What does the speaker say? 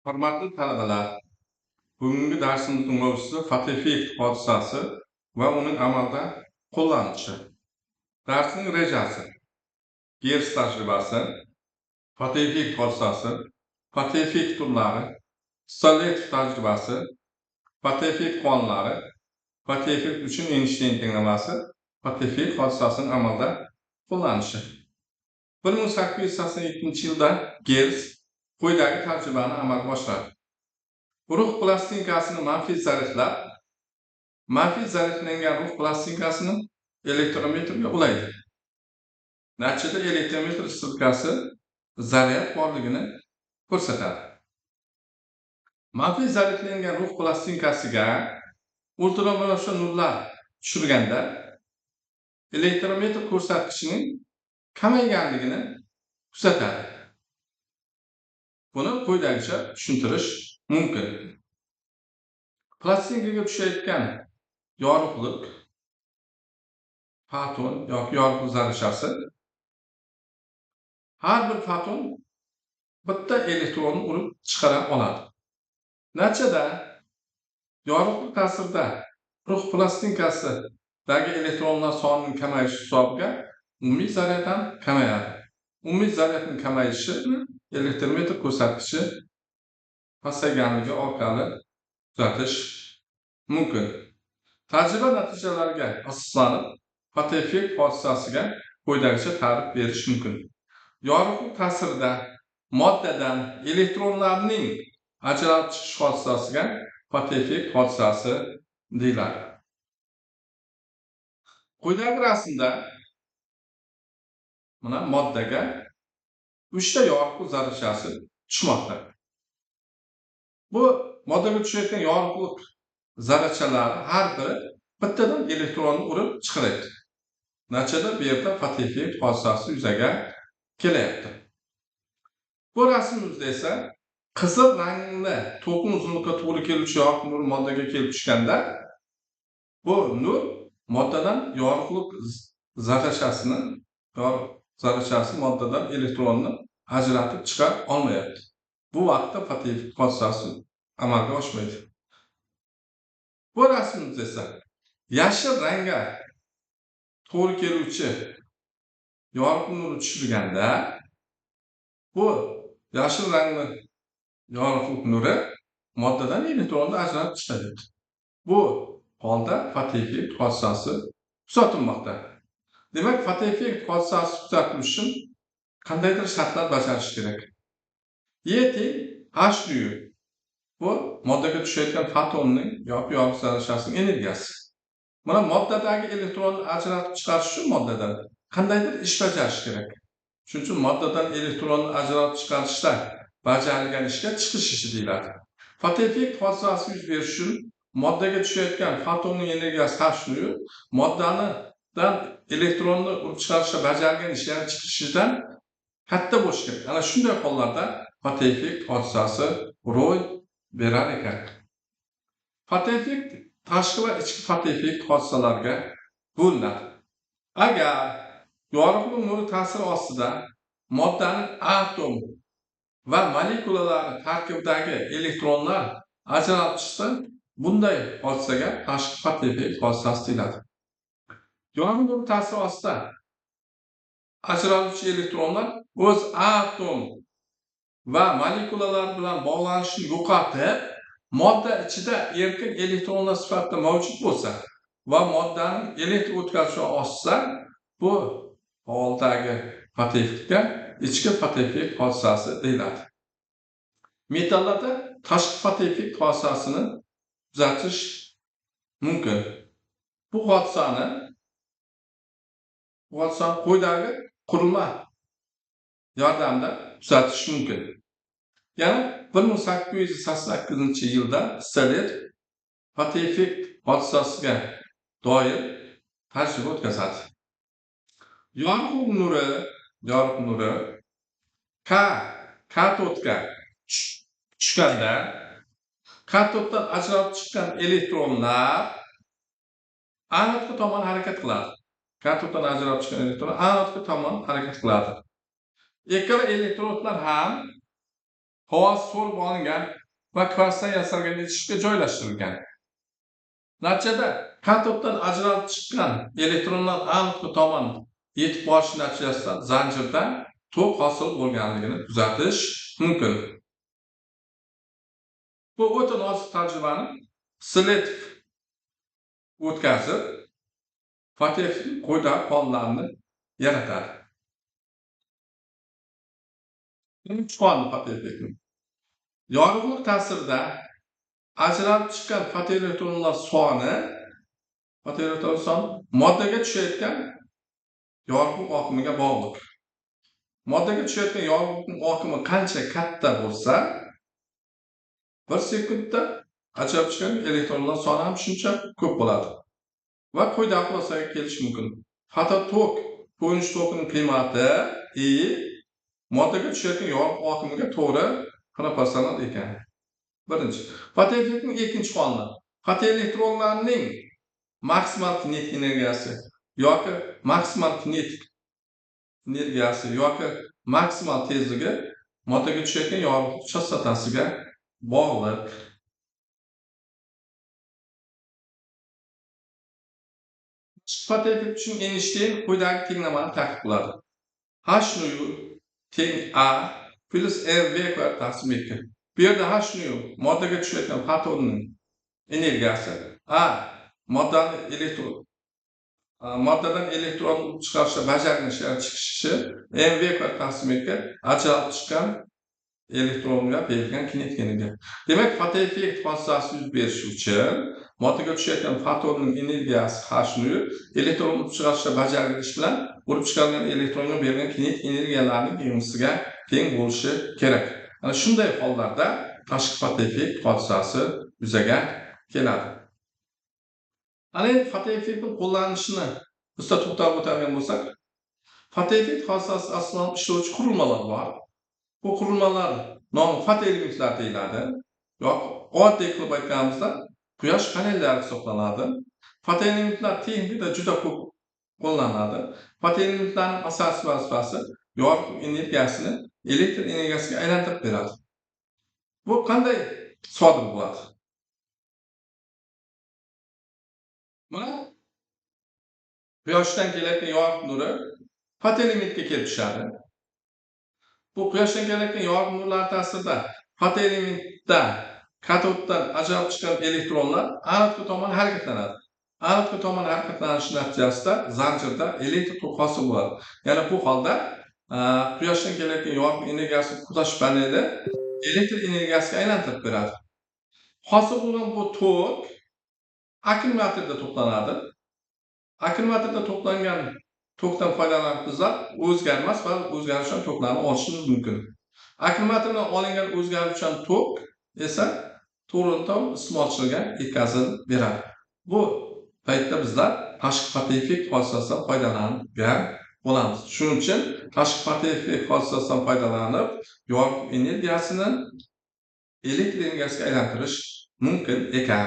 Hurmatli talabalar, bugungi darsimizning mavzusi fotoeffekt hodisasi va uning amalda qo'llanilishi. Darsning rejasi: Gers tajribasi, fotoeffekt hodisasi, fotoeffekt turlari, Stoletov tajribasi, fotoeffekt qonunlari, fotoeffekt uchun Eynshteyn tenglamasi, fotoeffekt hodisasining amalda qo'llanilishi. 1882-yilda Gers quyidagi tajribani amalga oshiradi. Ruh plastinkasini manfiy zaryadlangan ruh plastinkasini elektrometrga ulaydi. Natijada elektrometr strelkasi zaryad borligini ko'rsatadi. Manfiy zaryadlangan ruh plastinkasiga ultramarashli nurlar tushirganda elektrometr ko'rsatkichining kamayganligini kuzatadi. Buni quyidagicha tushuntirish mumkin. Plastinkaga tushayotgan yorug'lik, foton yoki yorug'lik zarrachasi, har bir foton bitta elektronni urib chiqara oladi. Natijada yorug'lik ta'sirida ruh plastinkasidagi elektronlar sonining kamayishi hisobiga umumiy zaryad ham kamayadi. Umumiy zaryadning kamayishi elektrometr ko'rsatkichi pasayganligi orqali kuzatish mumkin. Tajriba natijalariga asoslanib fotoeffekt hodisasiga quyidagicha ta'rif berish mumkin. Yorug'lik ta'sirida moddadan elektronlarning ajralib chiqish hodisasiga fotoeffekt hodisasi deyiladi. Quyidagi rasmda mana moddaga 3 ta yorug'lik zarrachasi tushmoqda. Bu moddaga tushayotgan yorug'lik zarrachalari har biri bittadan elektronni urib chiqaradi. Natijada bu yerda fotoeffekt hodisasi yuzaga kelyapti. Bu rasmimizda esa qizil rangli to'lqin uzunlikka to'g'ri keluvchi yorug' nur moddaga kelib tushganda bu nur moddadan yorug'lik zarrachasi moddadan elektronni ajratib chiqara olmayapti. Bu vaqtda fotoeffekt hodisasi amalga oshmaydi. Bu rasmimizda esa yashil rangga to'g'ri keluvchi yorug' nurni tushirganda bu yashil rangli yorug'lik nuri moddadan elektronni ajratib chiqadi. Bu holda fotoeffekt hodisasi kuzatilmoqda. Demak, fotoeffekt hodisasi kuzatilishi uchun qandaydir shartlar bajarish kerak. E teng H yu. Bu moddaga tushayotgan fotonning yoki yorug' zarrachasining energiyasi. Mana moddadagi elektronni ajratib chiqarish uchun moddadan qandaydir ish bajarish kerak. Shuning uchun moddadan elektronni ajratib chiqarishda bajarilgan ishga chiqish ishi deyiladi. Fotoeffekt hodisasi yuz berishi uchun moddaga tushayotgan fotonning energiyasi H yu moddadan elektronni urib chiqarishda bajarilgan ish, ya'ni chiqishidan katta bo'lishi kerak. Ana shunday hollarda fotoeffekt hodisasi ro'y berar ekan. Fotoeffekt tashqi va ichki fotoeffekt hodisalarga bo'linadi. Agar yorug'lik nuri ta'siri ostida moddaning atom va molekulalari tarkibidagi elektronlar ajralib chiqsa, bunday hodisaga tashqi fotoeffekt hodisasi deyiladi. Yorug'lik nuri ta'siri ostida ajraluvchi elektronlar o'z atom va molekulalar bilan bog'lanishni yo'qotib, modda ichida erkin elektronlar sifatida mavjud bo'lsa va moddaning elektr o'tkazishini oshsa, bu holdagi fotoeffektga ichki fotoeffekt hodisasi deyiladi. Metallarda tashqi fotoeffekt hodisasini kuzatish mumkin. Bu hodisani quyidagi qurilma yordamida kuzatish mumkin. Yana 1888-yilda Stoletov fotoeffekt hodisasiga doir tajriba o'tkazadi. Yorug'lik nuri katodga tushganda katoddan ajralib chiqqan elektronlar anodga tomon harakat qiladi. Katoddan ajralib chiqqan elektronlar anodga tomon harakat qiladi. Ikkala elektrodlar ham havosi so'rib olingan va kvarsdan yasalgan idishga joylashtirilgan. Natijada katoddan ajralib chiqqan elektronlar aniq tomon yetib borish natijasida zanjirda tok hosil bo'lganligini kuzatish mumkin. Bu o'ta nozik tajribani selektiv o'tkazib, fotoeffekt quyidagi qonlarni yaratadi. Birinchi qonun fotoeffekti. Yorug'lik ta'sirida ajralib chiqqan fotoelektronlar soni moddaga tushayotgan yorug'lik oqimiga bog'liq. Moddaga tushayotgan yorug'likning oqimi qancha katta bo'lsa, 1 sekundda ajralib chiqqan elektronlar soni ham shuncha ko'p bo'ladi. Va quyidagi xulosaga kelish mumkin. Fototok ko'rinish tokining qiymati moddaga tushayotgan yorug'lik oqimiga to'g'ri proporsional ekan. Birinchi. Fotoeffektning ikkinchi qonuni. Fotoelektronlarning maksimal kinetik energiyasi yoki maksimal kinetik energiyasi yoki maksimal tezligi moddaga tushayotgan yorug'lik chastotasiga bog'liq. Fotoeffekt uchun Eynshteyn quyidagi tenglamani taklif qiladi. H nu teng A plus mv kvadrat taqsim 2. Bu yerda H nu moddaga tushayotgan fotonning energiyasi, A moddadan elektron chiqarishda bajargan ishlar chiqishi, mv kvadrat taqsim 2 ajralib chiqqan elektronga berilgan kinetik energiya. Demak, fotoeffekt hodisasi yuz berishi uchun moddaga tushayotgan fotonning energiyasi H nu elektron chiqarishda bajargan ish bilan urib chiqarilgan elektronga berilgan kinetik energiyalarning yig'indisiga teng bo'lishi kerak. Ana shunday hollarda tashqi fotoeffekt hodisasi yuzaga keladi. Ana endi fotoeffektning qo'llanilishini usta to'xtalib o'tadigan bo'lsak, fotoeffekt hodisasi asosan ishlovchi qurilmalar bor. Bu qurilmalar nomi fotoelementlar deyiladi. Yoki oddiy qilib aytganimizda quyosh panellari hisoblanadi. Fotoelementlar texnikada juda ko'p qo'llaniladi. Fotoelementlarning asosiy vazifasi yorug'lik energiyasini elektr energiyasiga aylantirib beradi. Bu qanday sodir bo'ladi? Mana quyoshdan kelayotgan yorug'lik nuri fotoelementga kelib tushadi. Bu quyoshdan kelayotgan yorug'lik nurlar ta'sirida fotoelementda katoddan ajralib chiqqan elektronlar anodga tomon harakatlanadi. Anodga tomon harakatlanish natijasida zanjirda elektr tok hosil bo'ladi. Ya'ni bu holda quyoshdan kelayotgan yorug'lik energiyasini kuzatish paneli elektr energiyasiga aylantirib beradi. Hosil bo'lgan bu tok akkumulyatorda to'planadi. Akkumulyatorda to'plangan tokdan foydalanib bizlar o'zgarmas va o'zgaruvchan toklarni olishimiz mumkin. Akkumulyatordan olingan o'zgaruvchan tok esa to'g'ridan iste'molchilarga yetkazib beradi. Bu paytda bizlar tashqi fotoeffekt hodisasidan foydalangan bo'lamiz. Shuning uchun tashqi fotoeffekt hodisasidan foydalanib yorug'lik energiyasini elektr energiyasiga aylantirish mumkin ekan.